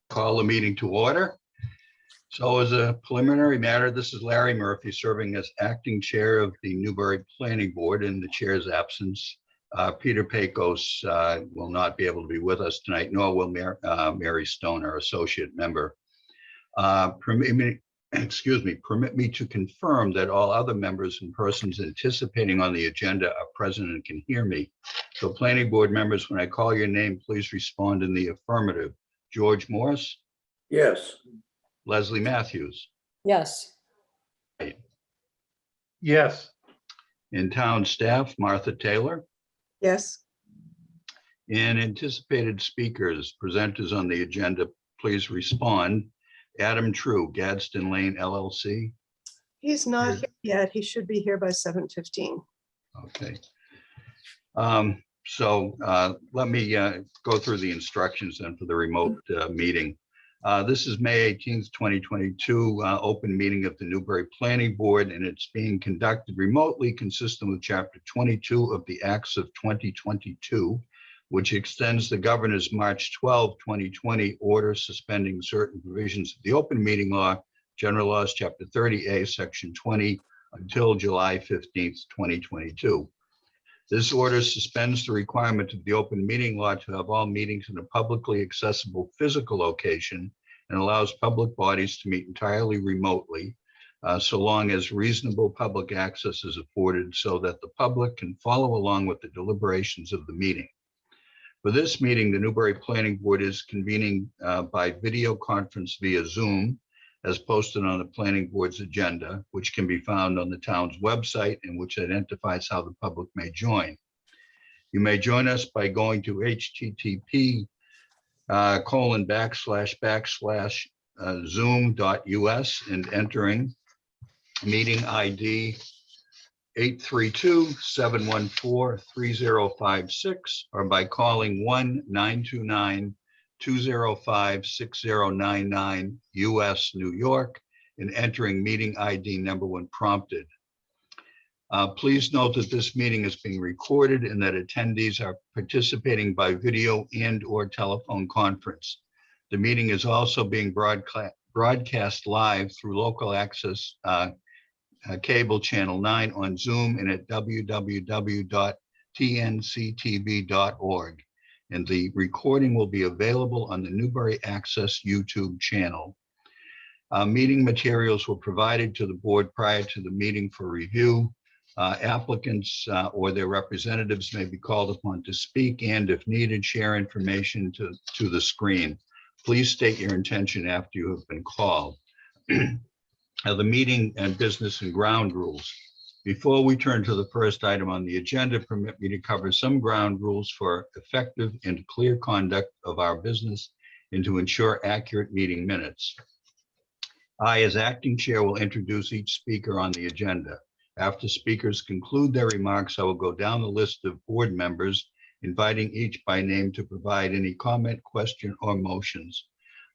Call the meeting to order. So as a preliminary matter, this is Larry Murphy serving as acting chair of the Newbury Planning Board in the chair's absence. Peter Pecos will not be able to be with us tonight, nor will Mary Stone, our associate member. Permit me to confirm that all other members and persons anticipating on the agenda are present and can hear me. So planning board members, when I call your name, please respond in the affirmative. George Morse? Yes. Leslie Matthews? Yes. Yes. In town staff, Martha Taylor? Yes. And anticipated speakers, presenters on the agenda, please respond. Adam True, Gadsden Lane LLC. He's not here yet. He should be here by 7:15. Okay. Let me go through the instructions then for the remote meeting. This is May 18th, 2022, open meeting of the Newbury Planning Board, and it's being conducted remotely consistent with Chapter 22 of the Acts of 2022, which extends the governor's March 12, 2020 order suspending certain provisions of the open meeting law, General Laws, Chapter 30A, Section 20, until July 15th, 2022. This order suspends the requirement of the open meeting law to have all meetings in a publicly accessible physical location and allows public bodies to meet entirely remotely, so long as reasonable public access is afforded so that the public can follow along with the deliberations of the meeting. For this meeting, the Newbury Planning Board is convening by video conference via Zoom, as posted on the planning board's agenda, which can be found on the town's website and which identifies how the public may join. You may join us by going to http://zoom.us and entering meeting ID 832-714-3056, or by calling 1-929-205-6099 US, New York, and entering meeting ID number when prompted. Please note that this meeting is being recorded and that attendees are participating by video and/or telephone conference. The meeting is also being broadcast live through local access cable channel 9 on Zoom and at www.tnctv.org. And the recording will be available on the Newbury Access YouTube channel. Meeting materials were provided to the board prior to the meeting for review. Applicants or their representatives may be called upon to speak and, if needed, share information to the screen. Please state your intention after you have been called. The meeting and business and ground rules. Before we turn to the first item on the agenda, permit me to cover some ground rules for effective and clear conduct of our business and to ensure accurate meeting minutes. I, as acting chair, will introduce each speaker on the agenda. After speakers conclude their remarks, I will go down the list of board members, inviting each by name to provide any comment, question, or motions.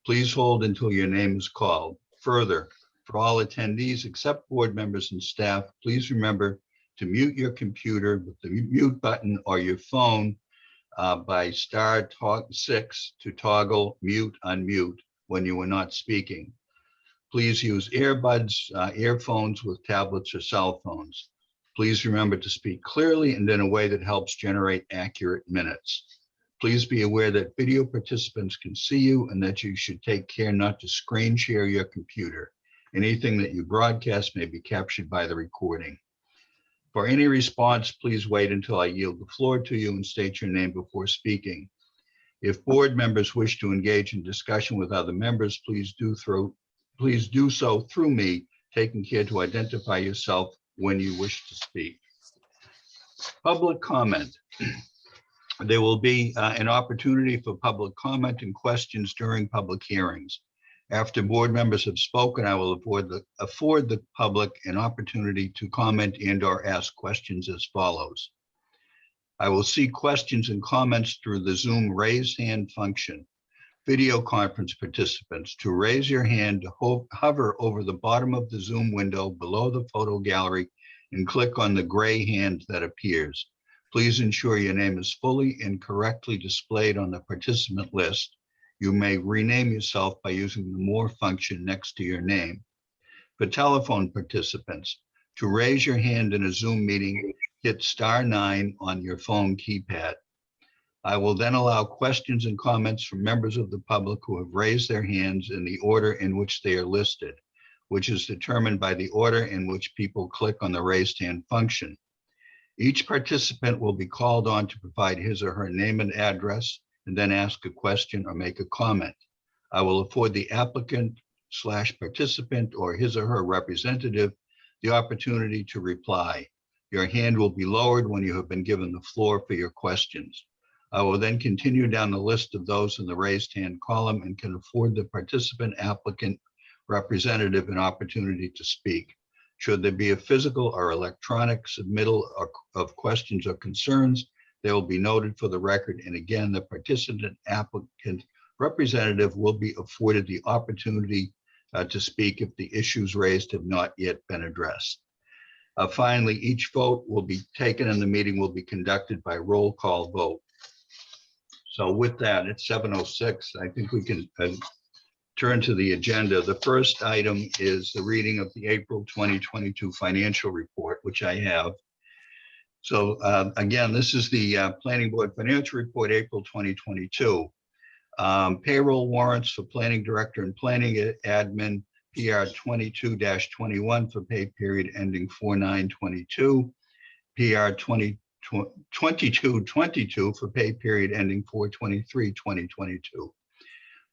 Please hold until your name is called. Further, for all attendees except board members and staff, please remember to mute your computer with the mute button or your phone by *6 to toggle mute, unmute when you are not speaking. Please use earbuds, earphones with tablets or cell phones. Please remember to speak clearly and in a way that helps generate accurate minutes. Please be aware that video participants can see you and that you should take care not to screen share your computer. Anything that you broadcast may be captured by the recording. For any response, please wait until I yield the floor to you and state your name before speaking. If board members wish to engage in discussion with other members, please do so through me, taking care to identify yourself when you wish to speak. Public comment. There will be an opportunity for public comment and questions during public hearings. After board members have spoken, I will afford the public an opportunity to comment and/or ask questions as follows. I will see questions and comments through the Zoom raise hand function. Video conference participants, to raise your hand, hover over the bottom of the Zoom window below the photo gallery and click on the gray hand that appears. Please ensure your name is fully and correctly displayed on the participant list. you may rename yourself by using the More function next to your name. For telephone participants, to raise your hand in a Zoom meeting, hit *9 on your phone keypad. I will then allow questions and comments from members of the public who have raised their hands in the order in which they are listed, which is determined by the order in which people click on the raised hand function. Each participant will be called on to provide his or her name and address, and then ask a question or make a comment. I will afford the applicant/participant or his or her representative the opportunity to reply. Your hand will be lowered when you have been given the floor for your questions. I will then continue down the list of those in the raised hand column and can afford the participant, applicant, representative an opportunity to speak. Should there be a physical or electronic submittal of questions or concerns, they will be noted for the record. And again, the participant, applicant, representative will be afforded the opportunity to speak if the issues raised have not yet been addressed. Finally, each vote will be taken and the meeting will be conducted by roll call vote. So with that, it's 7:06. I think we can turn to the agenda. The first item is the reading of the April 2022 financial report, which I have. So again, this is the Planning Board Financial Report, April 2022. Payroll warrants for Planning Director and Planning Admin, PR 22-21 for pay period ending 4/9/22, PR 22-22 for pay period ending 4/23/2022.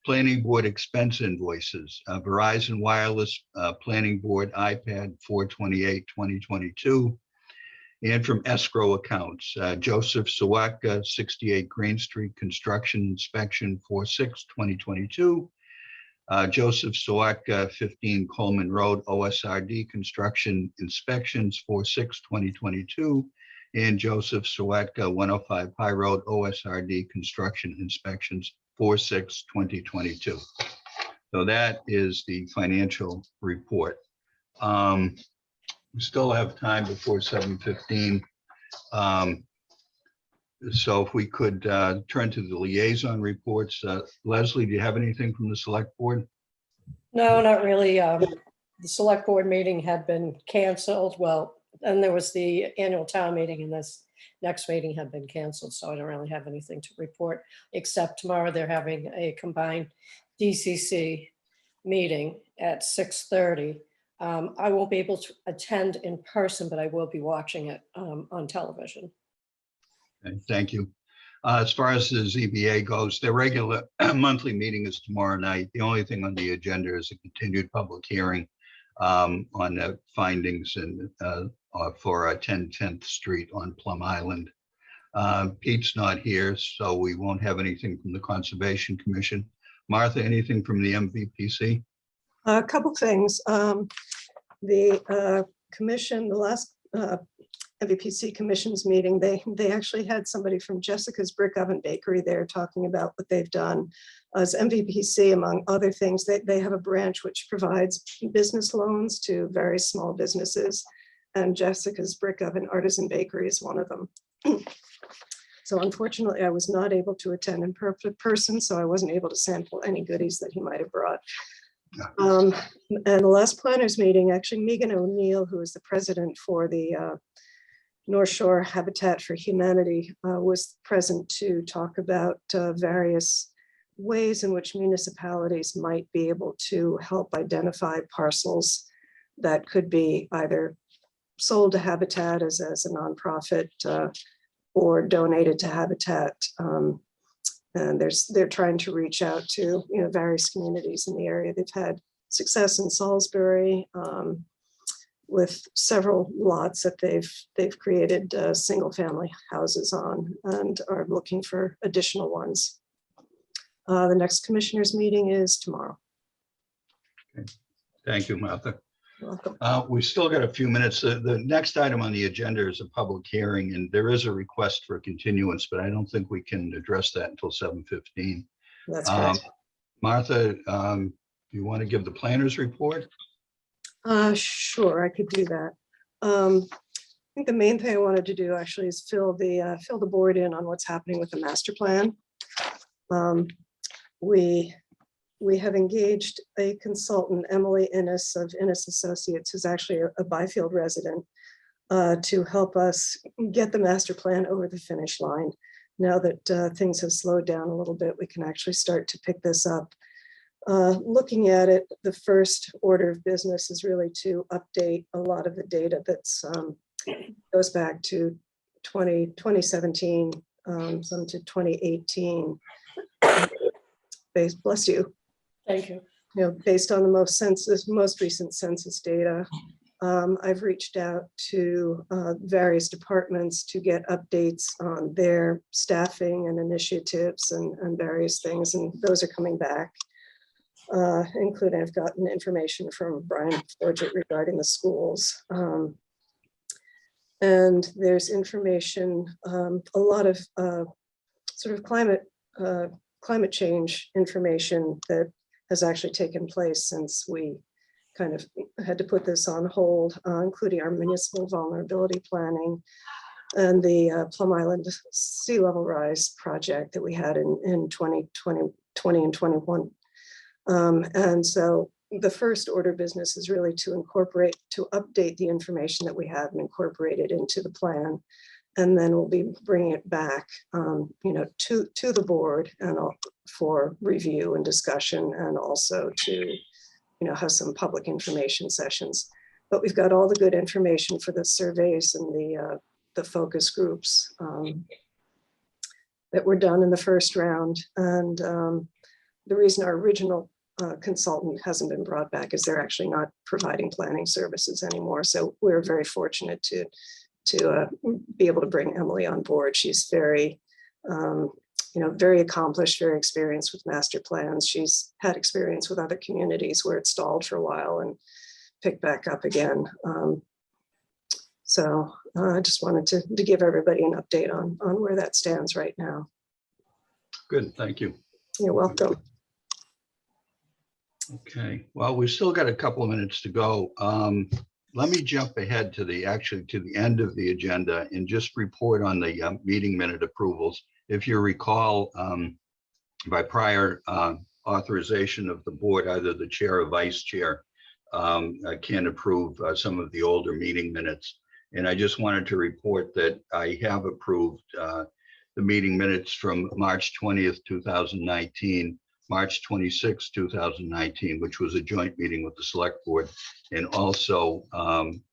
Planning Board expense invoices, Verizon Wireless Planning Board iPad 4/28/2022, and from escrow accounts, Joseph Sawatka, 68 Green Street Construction Inspection 4/6/2022, Joseph Sawatka, 15 Coleman Road OSRD Construction Inspections 4/6/2022, and Joseph Sawatka, 105 High Road OSRD Construction Inspections 4/6/2022. So that is the financial report. We still have time before 7:15. So if we could turn to the liaison reports. Leslie, do you have anything from the select board? No, not really. The select board meeting had been canceled. Well, then there was the annual town meeting and this next meeting had been canceled. So I don't really have anything to report, except tomorrow they're having a combined DCC meeting at 6:30. I won't be able to attend in person, but I will be watching it on television. Okay, thank you. As far as the ZBA goes, their regular monthly meeting is tomorrow night. The only thing on the agenda is a continued public hearing on the findings and for 10 10th Street on Plum Island. Pete's not here, so we won't have anything from the Conservation Commission. Martha, anything from the MVPC? A couple things. The commission, the last MVPC commission's meeting, they actually had somebody from Jessica's Brick Oven Bakery there talking about what they've done. As MVPC, among other things, they have a branch which provides business loans to very small businesses, and Jessica's Brick Oven Artisan Bakery is one of them. So unfortunately, I was not able to attend in person, so I wasn't able to sample any goodies that he might have brought. And the last planners meeting, actually, Megan O'Neill, who is the president for the North Shore Habitat for Humanity, was present to talk about various ways in which municipalities might be able to help identify parcels that could be either sold to Habitat as a nonprofit or donated to Habitat. And they're trying to reach out to various communities in the area. They've had success in Salisbury with several lots that they've created single family houses on and are looking for additional ones. The next commissioners meeting is tomorrow. Okay. Thank you, Martha. You're welcome. We've still got a few minutes. The next item on the agenda is a public hearing, and there is a request for continuance, but I don't think we can address that until 7:15. That's correct. Martha, do you want to give the planner's report? Sure, I could do that. I think the main thing I wanted to do actually is fill the board in on what's happening with the master plan. we have engaged a consultant, Emily Innes of Innes Associates, who's actually a Byfield resident, to help us get the master plan over the finish line. Now that things have slowed down a little bit, we can actually start to pick this up. Looking at it, the first order of business is really to update a lot of the data that's goes back to 2017, some to 2018. Bless you. Thank you. You know, based on the most recent census data, I've reached out to various departments to get updates on their staffing and initiatives and various things, and those are coming back. Including I've gotten information from Brian Forget regarding the schools. And there's information, a lot of sort of climate change information that has actually taken place since we kind of had to put this on hold, including our municipal vulnerability planning and the Plum Island sea level rise project that we had in 2020 and 21. And so the first order of business is really to update the information that we have and incorporate it into the plan. And then we'll be bringing it back, you know, to the board and for review and discussion, and also to, you know, have some public information sessions. But we've got all the good information for the surveys and the focus groups that were done in the first round. And the reason our original consultant hasn't been brought back is they're actually not providing planning services anymore. So we're very fortunate to be able to bring Emily on board. She's very, you know, very accomplished, very experienced with master plans. She's had experience with other communities where it stalled for a while and picked back up again. So I just wanted to give everybody an update on where that stands right now. Good, thank you. You're welcome. Okay, well, we've still got a couple of minutes to go. Let me jump ahead to the end of the agenda and just report on the meeting minute approvals. If you recall, by prior authorization of the board, either the chair or vice chair can approve some of the older meeting minutes. And I just wanted to report that I have approved the meeting minutes from March 20th, 2019, March 26, 2019, which was a joint meeting with the select board, and also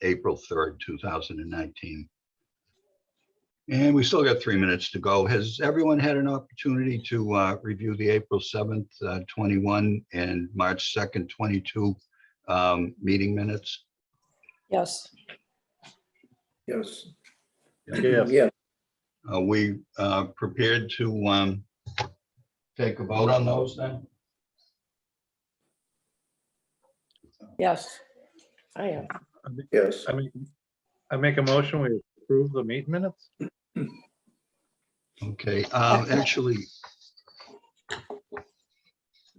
April 3rd, 2019. And we still got 3 minutes to go. Has everyone had an opportunity to review the April 7th, 21 and March 2nd, 22 meeting minutes? Yes. Yes. Yeah. Yeah. Are we prepared to take a vote on those then? Yes, I am. Yes. I make a motion, we approve the meeting minutes? Okay, actually.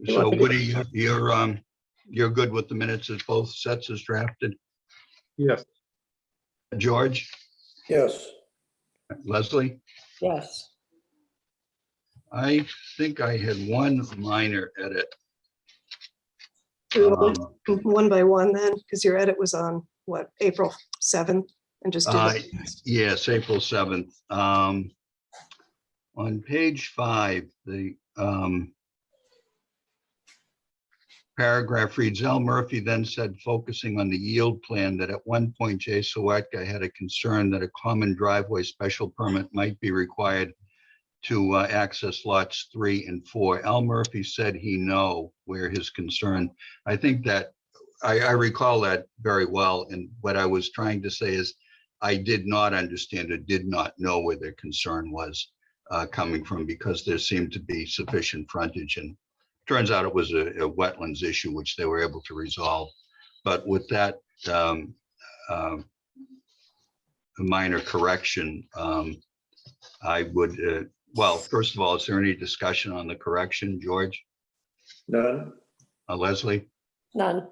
So Woody, you're good with the minutes as both sets as drafted? Yes. George? Yes. Leslie? Yes. I think I had one minor edit. Do we go one by one then, because your edit was on what, April 7th, and just do it. Yes, April 7th. On page 5, the paragraph reads, L. Murphy then said, focusing on the yield plan, that at one point Jay Sawatka had a concern that a common driveway special permit might be required to access lots 3 and 4. L. Murphy said he know where his concern. I think that I recall that very well. And what I was trying to say is I did not understand or did not know where their concern was coming from, because there seemed to be sufficient frontage, and turns out it was a wetlands issue, which they were able to resolve. But with that minor correction, I would, well, first of all, is there any discussion on the correction, George? None. Leslie? None.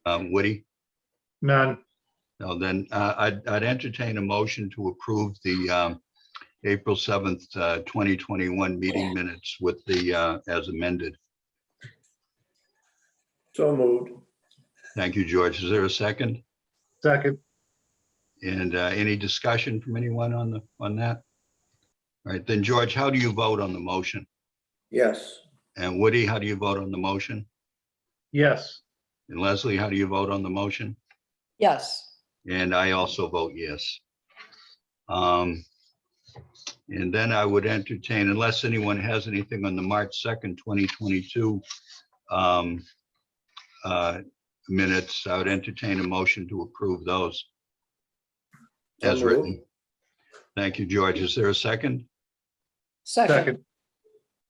Woody? None. No, then I'd entertain a motion to approve the April 7th, 2021 meeting minutes with the as amended. So moved. Thank you, George. Is there a second? Second. And any discussion from anyone on that? All right, then George, how do you vote on the motion? Yes. And Woody, how do you vote on the motion? Yes. And Leslie, how do you vote on the motion? Yes, And I also vote yes. And then I would entertain, unless anyone has anything on the March 2nd, 2022 minutes, I would entertain a motion to approve those So as moved. written. Thank you, George. Is there a second? second, Second.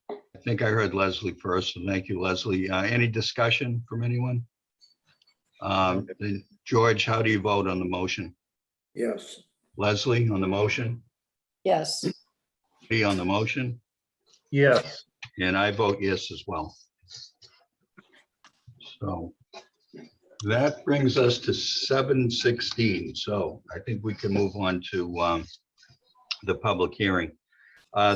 I think I heard Leslie first, so thank you, Leslie. Any discussion from anyone? Then George, how do you vote on the motion? Yes. Leslie on the motion? yes, Me on the motion? Yes. And I vote yes as well. So that brings us to 7:16. So I think we can move on to the public hearing.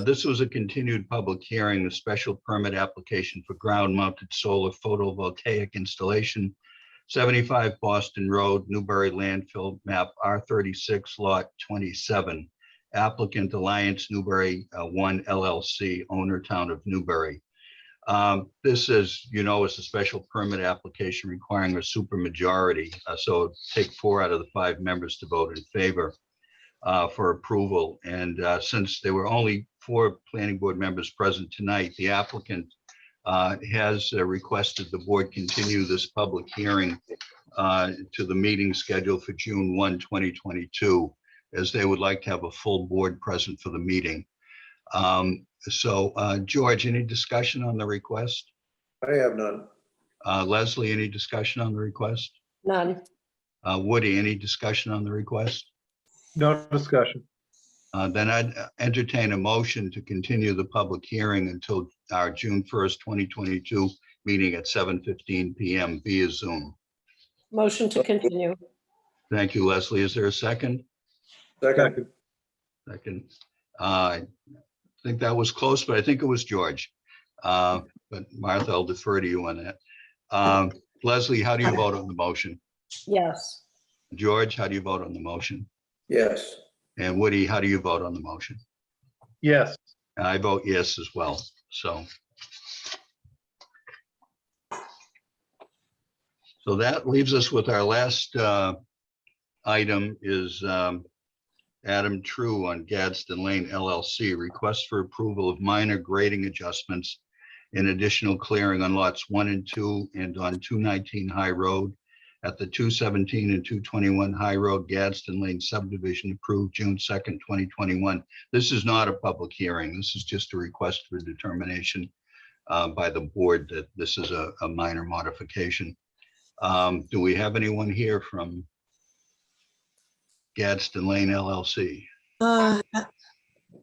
This was a continued public hearing, a special permit application for ground-mounted solar photovoltaic installation, 75 Boston Road, Newbury landfill, map R36, lot 27. Applicant Alliance Newbury 1 LLC, owner Town of Newbury. This is, is a special permit application requiring a supermajority. So it'd take 4 out of the 5 members to vote in favor for approval. And since there were only 4 planning board members present tonight, the applicant has requested the board continue this public hearing to the meeting scheduled for June 1, 2022, as they would like to have a full board present for the meeting. So George, any discussion on the request? I have none. Leslie, any discussion on the request? none, Woody, any discussion on the request? No discussion. Then I'd entertain a motion to continue the public hearing until our June 1st, 2022 meeting at 7:15 p.m. via Zoom. motion to continue, Thank you, Leslie. Is there a second? Second. Second. Second. I think that was close, but I think it was George. But Martha, I'll defer to you on that. Leslie, how do you vote on the motion? yes, George, how do you vote on the motion? Yes. And Woody, how do you vote on the motion? Yes. I vote yes as well, so. So that leaves us with our last item is Adam True on Gadsden Lane LLC, request for approval of minor grading adjustments and additional clearing on lots 1 and 2 and on 219 High Road at the 217 and 221 High Road Gadsden Lane subdivision approved June 2nd, 2021. This is not a public hearing. This is just a request for determination by the board that this is a minor modification. Do we have anyone here from Gadsden Lane LLC?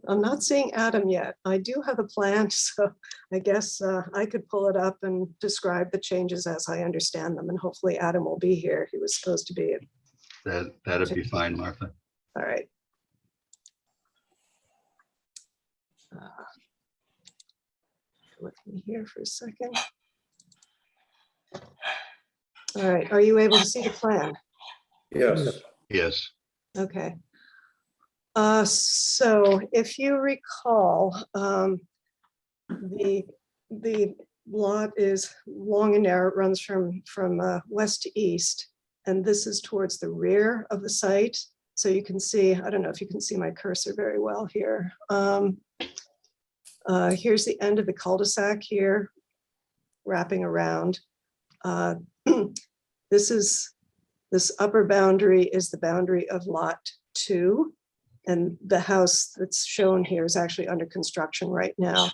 I'm not seeing Adam yet. I do have a plan, so I guess I could pull it up and describe the changes as I understand them, and hopefully Adam will be here. He was supposed to be. That'd be fine, Martha. All right. With me here for a second. All right, are you able to see the plan? Yes. Yes. Okay. So if you recall, the lot is long and narrow. It runs from west to east, and this is towards the rear of the site. So you can see, I don't know if you can see my cursor very well here. Here's the end of the cul-de-sac here, wrapping around. This upper boundary is the boundary of lot 2. And the house that's shown here is actually under construction right now.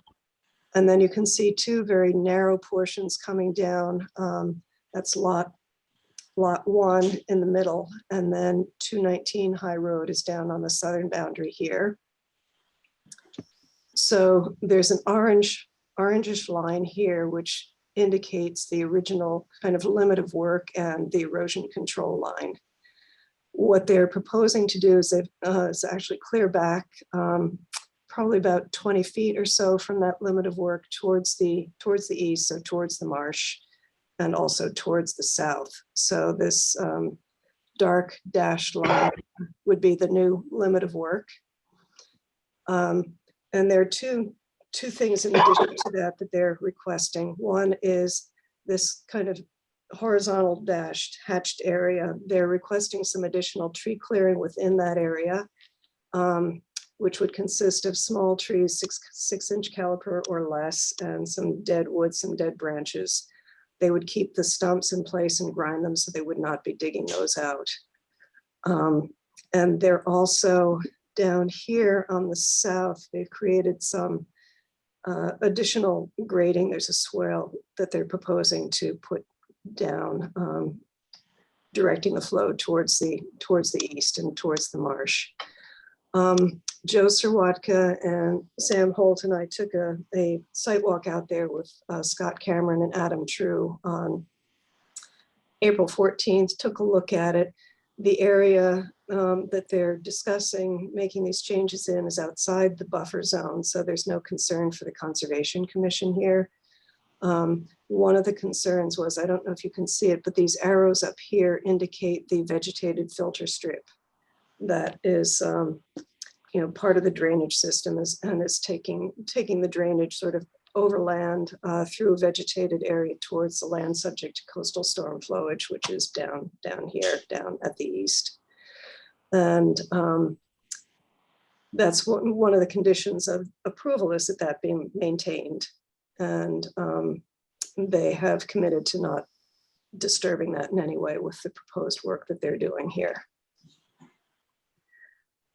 And then you can see 2 very narrow portions coming down. That's lot 1 in the middle. And then 219 High Road is down on the southern boundary here. So there's an orangish line here, which indicates the original kind of limit of work and the erosion control line. What they're proposing to do is actually clear back probably about 20 feet or so from that limit of work towards the east, so towards the marsh. and also towards the south. So this dark dashed line would be the new limit of work. And there are two things in addition to that they're requesting. One is this kind of horizontal dashed hatched area. They're requesting some additional tree clearing within that area, which would consist of small trees, 6-inch caliper or less, and some dead wood, some dead branches. They would keep the stumps in place and grind them so they would not be digging those out. And they're also down here on the south, they've created some additional grading. There's a swale that they're proposing to put down, directing the flow towards the east and towards the marsh. Joe Sirwatka and Sam Holt and I took a site walk out there with Scott Cameron and Adam True on April 14th, took a look at it. The area that they're discussing making these changes in is outside the buffer zone, so there's no concern for the Conservation Commission here. One of the concerns was, I don't know if you can see it, but these arrows up here indicate the vegetated filter strip that is part of the drainage system and is taking the drainage sort of overland through a vegetated area towards the land subject to coastal storm flowage, which is down here, down at the east. And that's one of the conditions of approval, is that being maintained. And they have committed to not disturbing that in any way with the proposed work that they're doing here.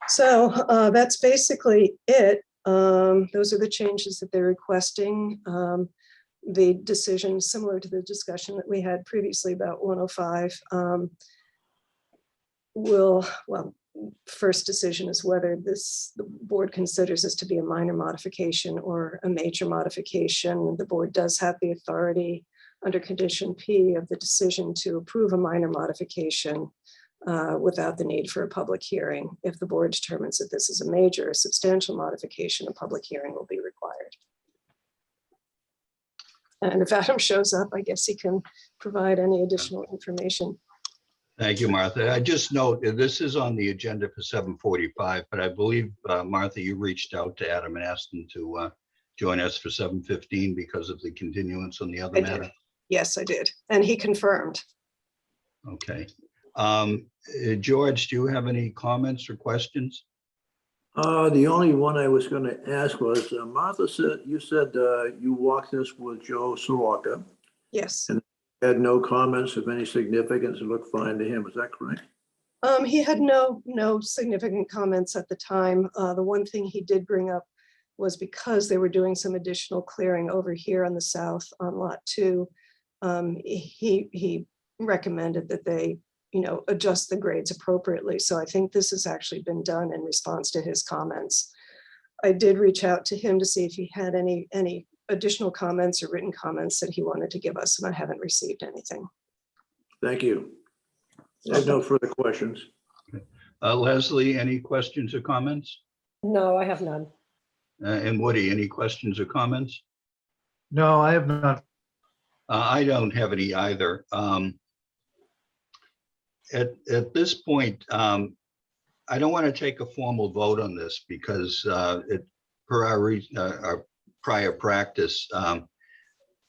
So that's basically it. Those are the changes that they're requesting. The decision, similar to the discussion that we had previously about 105, first decision is whether the board considers this to be a minor modification or a major modification. The board does have the authority under condition P of the decision to approve a minor modification without the need for a public hearing. If the board determines that this is a major or substantial modification, a public hearing will be required. And if Adam shows up, I guess he can provide any additional information. Thank you, Martha. I just note that this is on the agenda for 7:45, but I believe, Martha, you reached out to Adam and asked him to join us for 7:15 because of the continuance on the other matter. Did. Yes, I did. And he confirmed. Okay. George, do you have any comments or questions? The only one I was going to ask was, Martha said, you said you walked this with Joe Sirwatka. Yes. And had no comments of any significance. It looked fine to him. Is that correct? He had no significant comments at the time. The one thing he did bring up was because they were doing some additional clearing over here on the south on lot 2, he recommended that they adjust the grades appropriately. So I think this has actually been done in response to his comments. I did reach out to him to see if he had any additional comments or written comments that he wanted to give us, and I haven't received anything. Thank you. I have no further questions. Leslie, any questions or comments? No, I have none. And Woody, any questions or comments? No, I have none. I don't have any either. At this point, I don't want to take a formal vote on this because per our prior practice,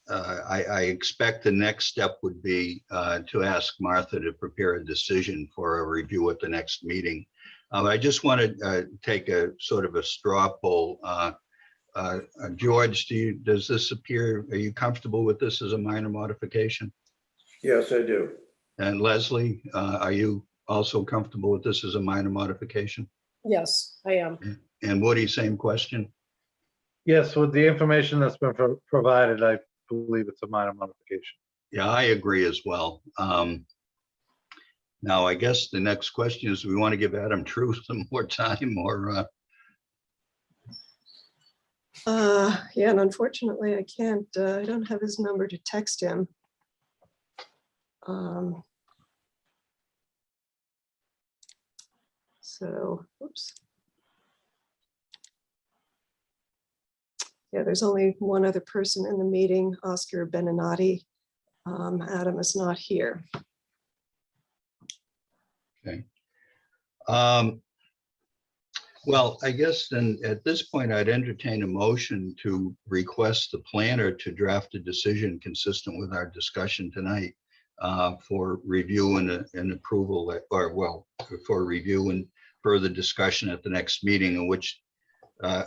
I expect the next step would be to ask Martha to prepare a decision for a review at the next meeting. I just want to take a sort of a straw poll. George, does this appear, are you comfortable with this as a minor modification? Yes, I do. And Leslie, are you also comfortable with this as a minor modification? Yes, I am. And Woody, same question? Yes, with the information that's been provided, I believe it's a minor modification. Yeah, I agree as well. Now, I guess the next question is, do we want to give Adam True some more time or? Yeah, and unfortunately I can't, I don't have his number to text him. So, oops. Yeah, there's only one other person in the meeting, Oscar Beninati. Adam is not here. Okay. Well, I guess then at this point, I'd entertain a motion to request the planner to draft a decision consistent with our discussion tonight for review and approval, for review and further discussion at the next meeting, in which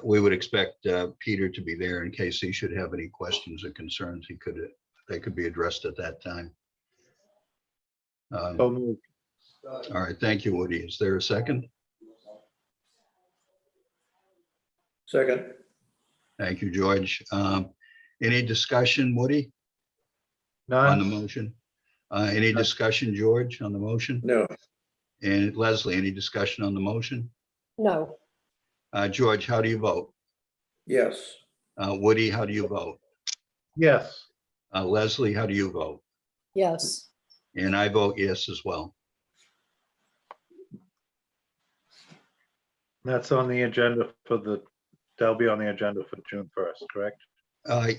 we would expect Peter to be there in case he should have any questions or concerns. They could be addressed at that time. So moved. All right, thank you, Woody. Is there a second? Second. Thank you, George. Any discussion, Woody, on the None? motion? Any discussion, George, on the motion? No. And Leslie, any discussion on the motion? No, George, how do you vote? Yes. Woody, how do you vote? Yes. Leslie, how do you vote? yes, And I vote yes as well. That's on the agenda that'll be on the agenda for June 1st, correct?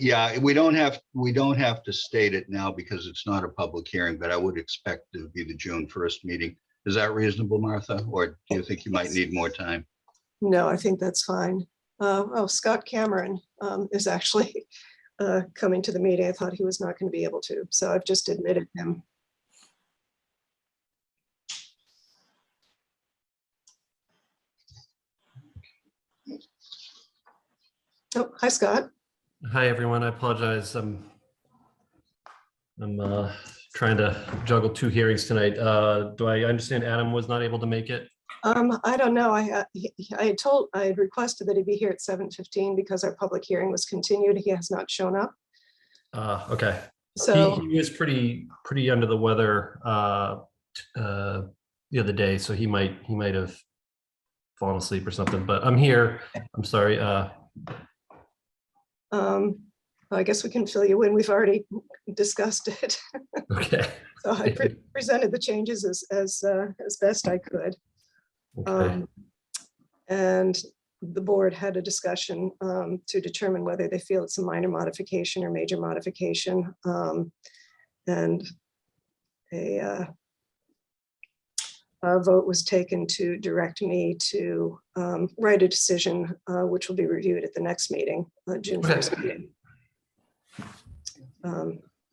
Yeah, we don't have to state it now because it's not a public hearing, but I would expect it to be the June 1st meeting. Is that reasonable, Martha? Or do you think you might need more time? No, I think that's fine. Oh, Scott Cameron is actually coming to the meeting. I thought he was not going to be able to, so I've just admitted him. Oh, hi, Scott. Hi, everyone. I apologize. I'm trying to juggle two hearings tonight. Do I understand Adam was not able to make it? I don't know. I had requested that he be here at 7:15 because our public hearing was continued. He has not shown up. Okay. So He was pretty under the weather the other day, so he might have fallen asleep or something. But I'm here. I'm sorry. I guess we can fill you in. We've already discussed it. Okay. So I presented the changes as best I could. Okay. And the board had a discussion to determine whether they feel it's a minor modification or major modification. And a vote was taken to direct me to write a decision, which will be reviewed at the next meeting, June 1st meeting.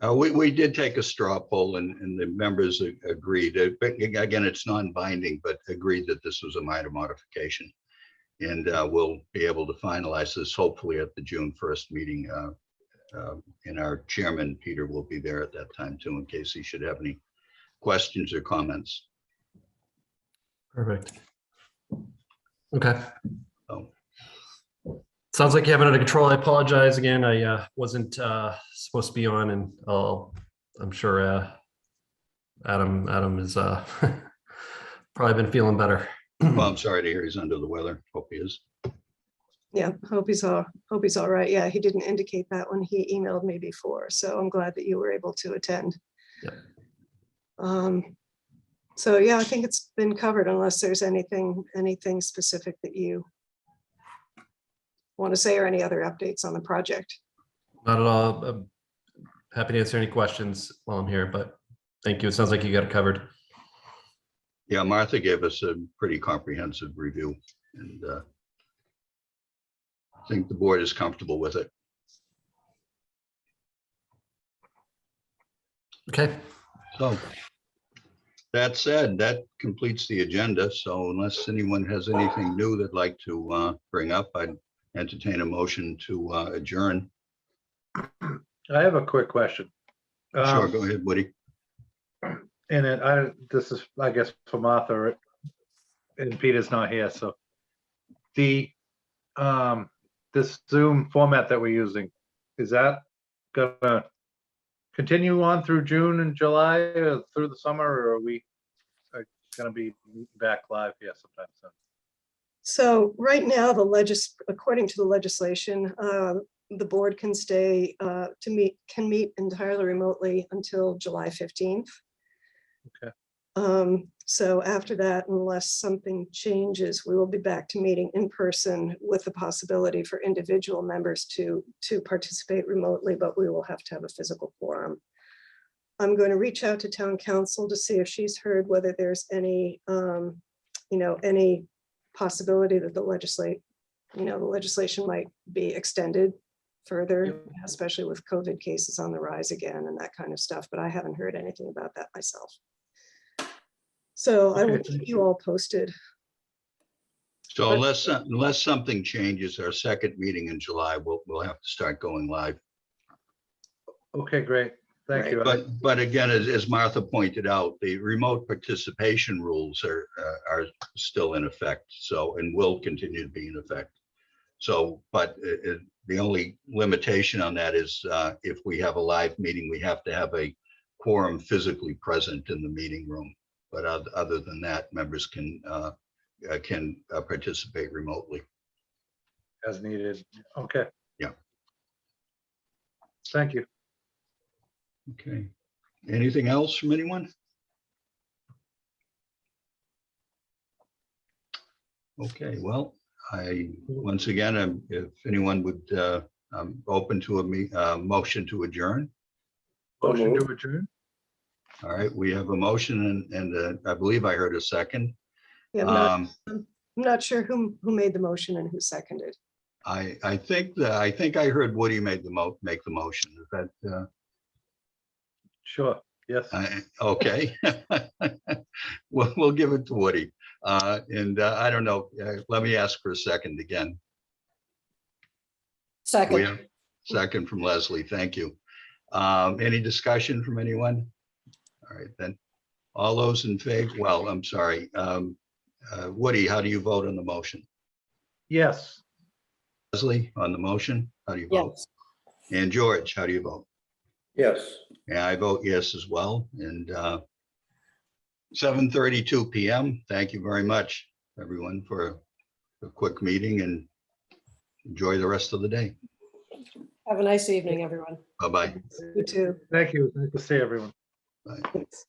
We did take a straw poll and the members agreed. Again, it's non-binding, but agreed that this was a minor modification. And we'll be able to finalize this hopefully at the June 1st meeting. And our chairman, Peter, will be there at that time too, in case he should have any questions or comments. Perfect. Okay. So, Sounds like you have it under control. I apologize again. I wasn't supposed to be on, and I'm sure Adam is probably been feeling better. well, I'm sorry to hear he's under the weather. Hope he is. Yeah, hope he's all right. Yeah, he didn't indicate that when he emailed me before, so I'm glad that you were able to attend. Yep. So yeah, I think it's been covered unless there's anything specific that you want to say or any other updates on the project. Not at all. I'm happy to answer any questions while I'm here, but thank you. It sounds like you got it covered. Yeah, Martha gave us a pretty comprehensive review, and I think the board is comfortable with it. Okay. So that said, that completes the agenda. So unless anyone has anything new they'd like to bring up, I'd entertain a motion to adjourn. I have a quick question. Sure, go ahead, Woody. And this is, I guess, for Martha, and Peter's not here, so the this Zoom format that we're using, is that gonna continue on through June and July or through the summer, or are we gonna be back live here sometime soon? So right now, according to the legislation, the board can can meet entirely remotely until July 15th. Okay. So after that, unless something changes, we will be back to meeting in person with the possibility for individual members to participate remotely, but we will have to have a physical quorum. I'm going to reach out to town council to see if she's heard whether there's any, any possibility that the legislation might be extended further, especially with COVID cases on the rise again and that kind of stuff, but I haven't heard anything about that myself. So I will Okay, keep thank you all posted. So unless something changes, our second meeting in July, we'll have to start going live. Okay, great. Thank Right. you. But again, as Martha pointed out, the remote participation rules are still in effect. So, and will continue to be in effect. So, but the only limitation on that is if we have a live meeting, we have to have a quorum physically present in the meeting room. But other than that, members can participate remotely. As needed. Okay. Yeah. Thank you. Okay. Anything else from anyone? Okay, well, once again, if anyone would, I'm open to a motion to adjourn. Motion to adjourn? All right, we have a motion and I believe I heard a second. Yeah, I'm not sure who made the motion and who seconded. I think I heard Woody make the motion. Is that Sure, yes. okay? We'll give it to Woody. And I don't know, let me ask for a second again. We Second, have second from Leslie, thank you. Any discussion from anyone? All right, then, all those in favor, well, I'm sorry. Woody, how do you vote on the motion? Yes. Leslie, on the motion, how do you vote? yes. And George, how do you vote? Yes. Yeah, I vote yes as well, and 7:32 p.m. Thank you very much, everyone, for a quick meeting, and enjoy the rest of the day. Have a nice evening, everyone. Bye-bye. You too. Thank you. Good to see everyone. Bye. Thanks.